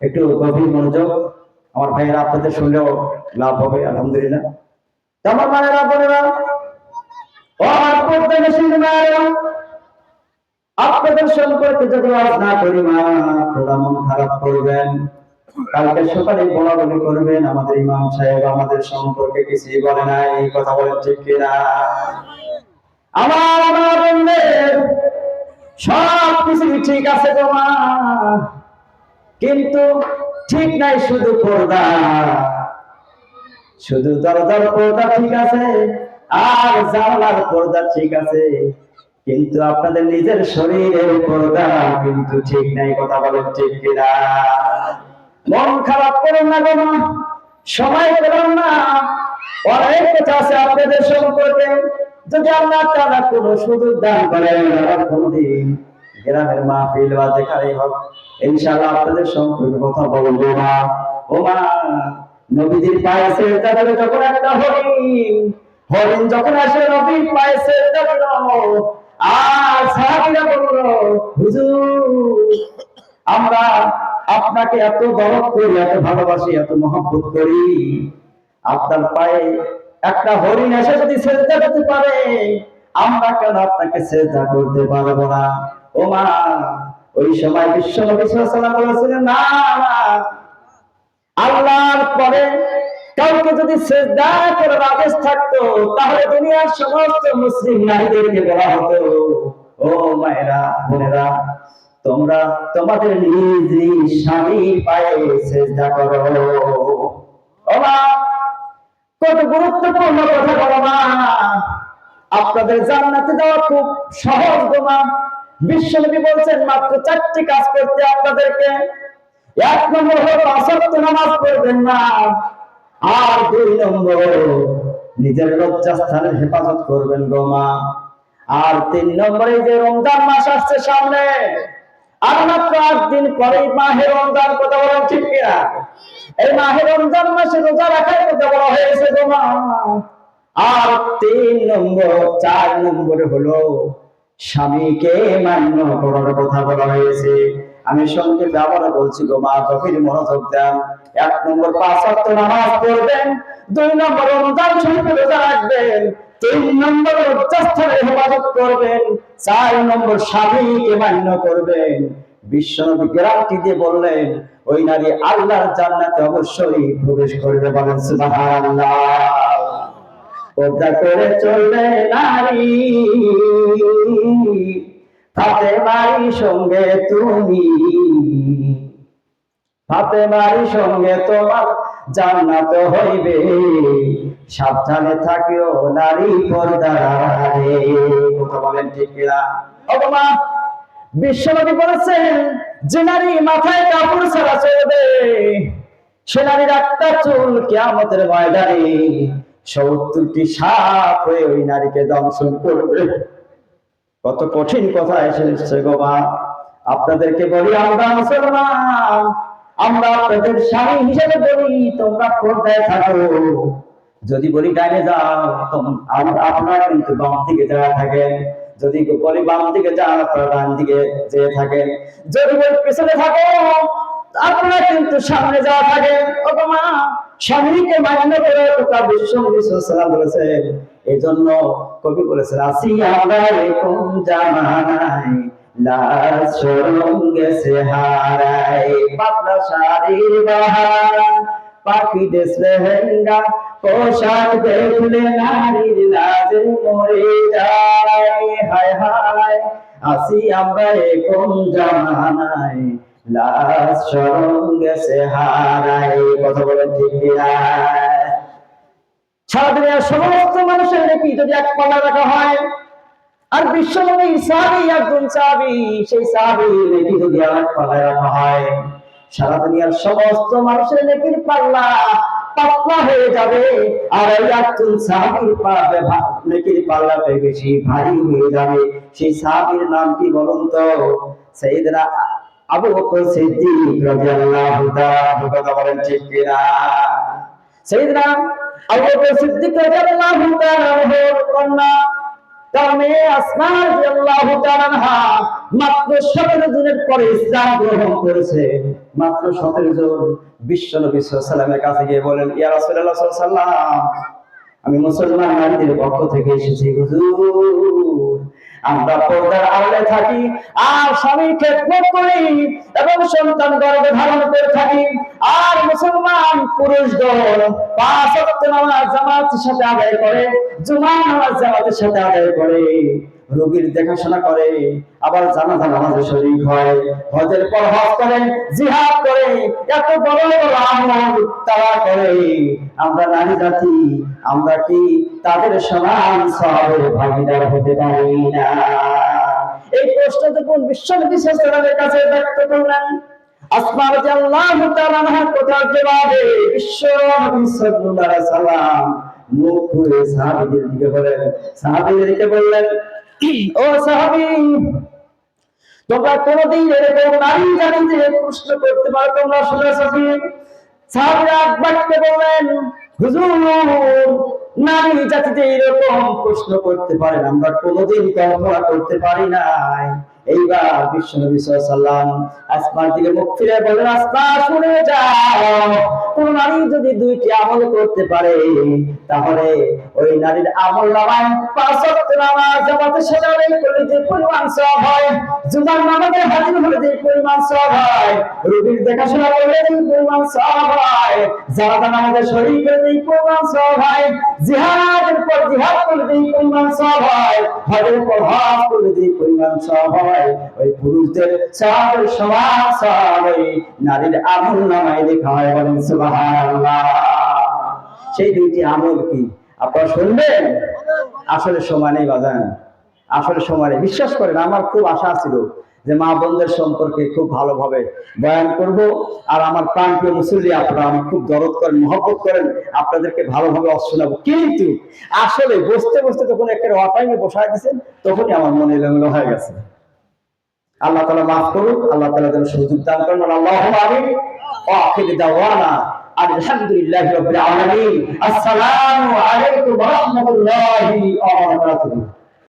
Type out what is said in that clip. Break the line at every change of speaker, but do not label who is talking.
একটু গভীর মনোযোগ। আমার ভাইয়েরা আপনাদের শুনলেও লাভ হবে আলহামদুলিল্লাহ। আমার মায়েরা বোনেরা, ও আমার প্রত্যাশীর মায়েরা, আপনাদের সম্পর্কে যদি আজ না করি মা, আপনারা মন খারাপ করবেন। কালকে সকালে বলাবলি করবেন আমাদের ইমাম সাহেব আমাদের সম্পর্কে কিছুই বলে নাই, এই কথা বলেন ঠিক কিনা? আমার বন্ধের সব কিছু ঠিক আছে গো মা, কিন্তু ঠিক নাই শুধু পর্দা, শুধু দরজার পর্দা ঠিক আছে আর জানলার পর্দা ঠিক আছে, কিন্তু আপনাদের নিজের শরীরের পর্দা কিন্তু ঠিক নাই, কথা বলেন ঠিক কিনা? মন খারাপ করেন না গো মা, সময় পেলাম না, অনেক কথা আছে আপনাদের সম্পর্কে। যদি আল্লাহ তাআলা কোনো সুযোগ দান করেন, আর কোনদিন গ্রামের মাহফিল বা যেখানেই হোক, ইনশাআল্লাহ আপনাদের সম্পর্কে কথা বলবো মা। ও মা, নবীজির পায়ে সেজদা করে যখন একটা হরিণ যখন আসে নবীর পায়ে সেজদা দিল, আর সাহাবীরা বলল, হুজুর আমরা আপনাকে এত দরদ করি, এত ভালোবাসি, এত মহব্বত করি, আপনার পায়ে একটা হরিণ এসে যদি সেজদা করতে পারে, আমরা কেন আপনাকে সেজদা করতে পারবো না? ও মা, ওই সময় বিশ্ব নবী সাল্লাল্লাহু আলাইহি ওয়াসাল্লাম বলেছিলেন, না না, আল্লাহর পরে কাউকে যদি সেজদা করার আদেশ থাকতো, তাহলে দুনিয়ার সমস্ত মুসলিম নারীদেরকে বলা হতো, ও মায়েরা বোনেরা, তোমরা তোমাদের নিজ নিজ স্বামীর পায়ে সেজদা করো। ও মা, কত গুরুত্বপূর্ণ কথা বলো মা। আপনাদের জান্নাতে যাওয়া খুব সহজ গো মা। বিশ্বনবী বলছেন মাত্র 4টি কাজ করতে আপনাদেরকে। 1 নম্বর হলো 5 ওয়াক্ত নামাজ পড়বেন না, আর 2 নম্বর নিজের লজ্জাস্থানের হেফাজত করবেন গো মা, আর 3 নম্বরে যে রমজান মাস আসছে সামনে, আর মাত্র 8 দিন পরেই মাহে রমজান, কথা বলেন ঠিক কিনা? এই মাহে রমজান মাসে রোজা রাখার কথা বলা হয়েছে গো মা। আর 4 নম্বরে হলো স্বামীকে মান্য করার কথা বলা হয়েছে। আমি সংক্ষেপে আবারও বলছি গো মা, গভীর মনোযোগ দেন। 1 নম্বর 5 ওয়াক্ত নামাজ পড়বেন, 2 নম্বর রমজান শরীফে রোজা রাখবেন, 3 নম্বর লজ্জাস্থানের হেফাজত করবেন, 4 নম্বর স্বামীকে মান্য করবেন। বিশ্বনবী গ্যারান্টি দিয়ে বললেন, ওই নারী আল্লাহর জান্নাতে অবশ্যই প্রবেশ করবে, বলেন সুবহানাল্লাহ। পর্দা করে চলবে নারী, ফাতেমার সঙ্গে তুমি, ফাতেমার সঙ্গে তোমার জান্নাত হইবে, সাবধানে থাকিও নারী পর্দার আড়ালে, কথা বলেন ঠিক কিনা? ওগো মা, বিশ্বনবী বলেছেন, যে নারী মাথায় কাপড় ছাড়া চলবে, সে নারীর একটা চুল কিয়ামতের ময়দানে 70টি সাপ হয়ে ওই নারীকে দংশন করবে। কত কঠিন কথা এসেছে গো মা। আপনাদেরকে বলি, আমরা মুসলমান, আমরা আপনাদের স্বামী হিসেবে বলি তোমরা পর্দায় থাকো। যদি বলি ডাইনে যাও, আপনারা কিন্তু বাম দিকে যাওয়া থাকেন। যদি বলি বাম দিকে যান, আপনারা ডান দিকে যেয়ে থাকেন। যদি বলি পেছনে থাকো, আপনারা কিন্তু সামনে যাওয়া থাকে। ও মা, স্বামীকে মান্য করে কথা বিশ্ব নবী সাল্লাল্লাহু আলাইহি ওয়াসাল্লাম বলেছেন। এজন্য কবি বলেছেন, আসি আমরা এরকম জামানায়, লাজ শরম গেছে হারায়, পাতলা শাড়ির বাহার, পাখি দেশ লেহেঙ্গা, পোশাক দেখলে নারীর লাজে মরে যায়। হায় হায়, আসি আমরা এরকম জামানায়, লাজ শরম গেছে হারায়, কথা বলেন ঠিক কিনা? সারা দুনিয়ার সমস্ত মানুষের নেকি যদি এক পাল্লা রাখা হয়, আর বিশ্বনবীর সাহাবী একজন সাহাবী, সেই সাহাবীর নেকি যদি এক পাল্লায় রাখা হয়, সারা দুনিয়ার সমস্ত মানুষের নেকির পাল্লা পাতলা হয়ে যাবে, আর এই একজন সাহাবীর নেকির পাল্লাটা বেশি ভারী হয়ে যাবে। সেই সাহাবীর নাম কি বলুন তো? সাইয়েদনা আবু বকর সিদ্দিক রাদিয়াল্লাহু তাআলা, কথা বলেন ঠিক কিনা? সাইয়েদনা আবু বকর সিদ্দিক রাদিয়াল্লাহু তাআলা এর কন্যা তার মেয়ে আসমা রাদিয়াল্লাহু তাআলা মাত্র 17 দিনের পরে ইসলাম গ্রহণ করেছে। মাত্র 17 জন বিশ্ব নবী সাল্লাল্লাহু আলাইহি ওয়াসাল্লামের কাছে গিয়ে বলেন, ইয়া রাসূলুল্লাহ সাল্লাল্লাহু আলাইহি ওয়াসাল্লাম, আমি মুসলমান নারীদের পক্ষ থেকে এসেছি হুজুর। আমরা পর্দার আড়ালে থাকি আর স্বামীর খেদমত করি এবং সন্তান গর্ভে ধারণ করে থাকি, আর মুসলমান পুরুষগণ 5 ওয়াক্ত নামাজ জামাতের সাথে আদায় করে, জুমার নামাজ জামাতের সাথে আদায় করে, রোগীর দেখাশোনা করে, আবার জানাজা নামাজে শরীক হয়, হজের পর হজ করে, জিহাদ করে, এত বড় বড় আমল তারা করে। আমরা নারী জাতি, আমরা কি তাদের সমান সওয়াবের ভাগীদার হতে পারি না? এই প্রশ্ন যখন বিশ্বনবী সাল্লাল্লাহু আলাইহি ওয়াসাল্লামের কাছে ব্যক্ত করলেন, আসমা রাদিয়াল্লাহু তাআলা আনহার কথার জবাবে বিশ্বনবী সাল্লাল্লাহু আলাইহি ওয়াসাল্লাম মুখ ঘুরে সাহাবীদেরকে বললেন, ও সাহাবী, তোমরা কোনদিন এরকম নারী জাতিকে প্রশ্ন করতে পারো? তোমরা শুনেছো কি? সাহাবীরা একবারকে বললেন, হুজুর, নারী জাতিতে এরকম প্রশ্ন করতে পারেন আমরা কোনদিন কল্পনা করতে পারি নাই। এইবার বিশ্বনবী সাল্লাল্লাহু আলাইহি ওয়াসাল্লাম আসমার দিকে মুখ ফিরে বললেন, আসমা শুনে যাও, কোন নারী যদি 2টি আমল করতে পারে তাহলে ওই নারীর আমল নামায় 5 ওয়াক্ত নামাজ জামাতের সাথে আদায় করলে যে পরিমাণ সওয়াব হয়, জুমার নামাজে হাজির হলে যে পরিমাণ সওয়াব হয়, রোগীর দেখাশোনা করলে যে পরিমাণ সওয়াব হয়, জানাজা নামাজে শরীক হলে যে পরিমাণ সওয়াব হয়, জিহাদের পর জিহাদ করলে যে পরিমাণ সওয়াব হয়, হজের পর হজ করলে যে পরিমাণ সওয়াব হয়, ওই পুরুষদের সওয়াবের সমান সওয়াব ওই নারীর আমল নামায় লেখা হয়। বলেন সুবহানাল্লাহ। সেই 2টি আমল কি আপনারা শুনবেন? আসলে সমানেই বাজান, আসলে সমানে। বিশ্বাস করেন, আমার খুব আশা ছিল যে মা বোনদের সম্পর্কে খুব ভালোভাবে বয়ান করব, আর আমার প্রাণপ্রিয় মুসল্লি আপনারা আমি খুব দরদ করেন, মহব্বত করেন, আপনাদেরকে ভালোভাবে শোনাবো। কিন্তু আসলে বসতে বসতে যখন একটা অটাইমে বসায় দিয়েছেন তখনই আমার মনে এলোমেলো হয়ে গেছে। আল্লাহ তাআলা মাফ করুক, আল্লাহ তাআলা যেন সুযোগ দান করেন। আল্লাহুম্মা আমিন। ওয়া আখিরু দাওয়ানা আলহামদুলিল্লাহি রাব্বিল আলামিন। আসসালামু আলাইকুম ওয়া রাহমাতুল্লাহি ওয়া বারাকাতুহু।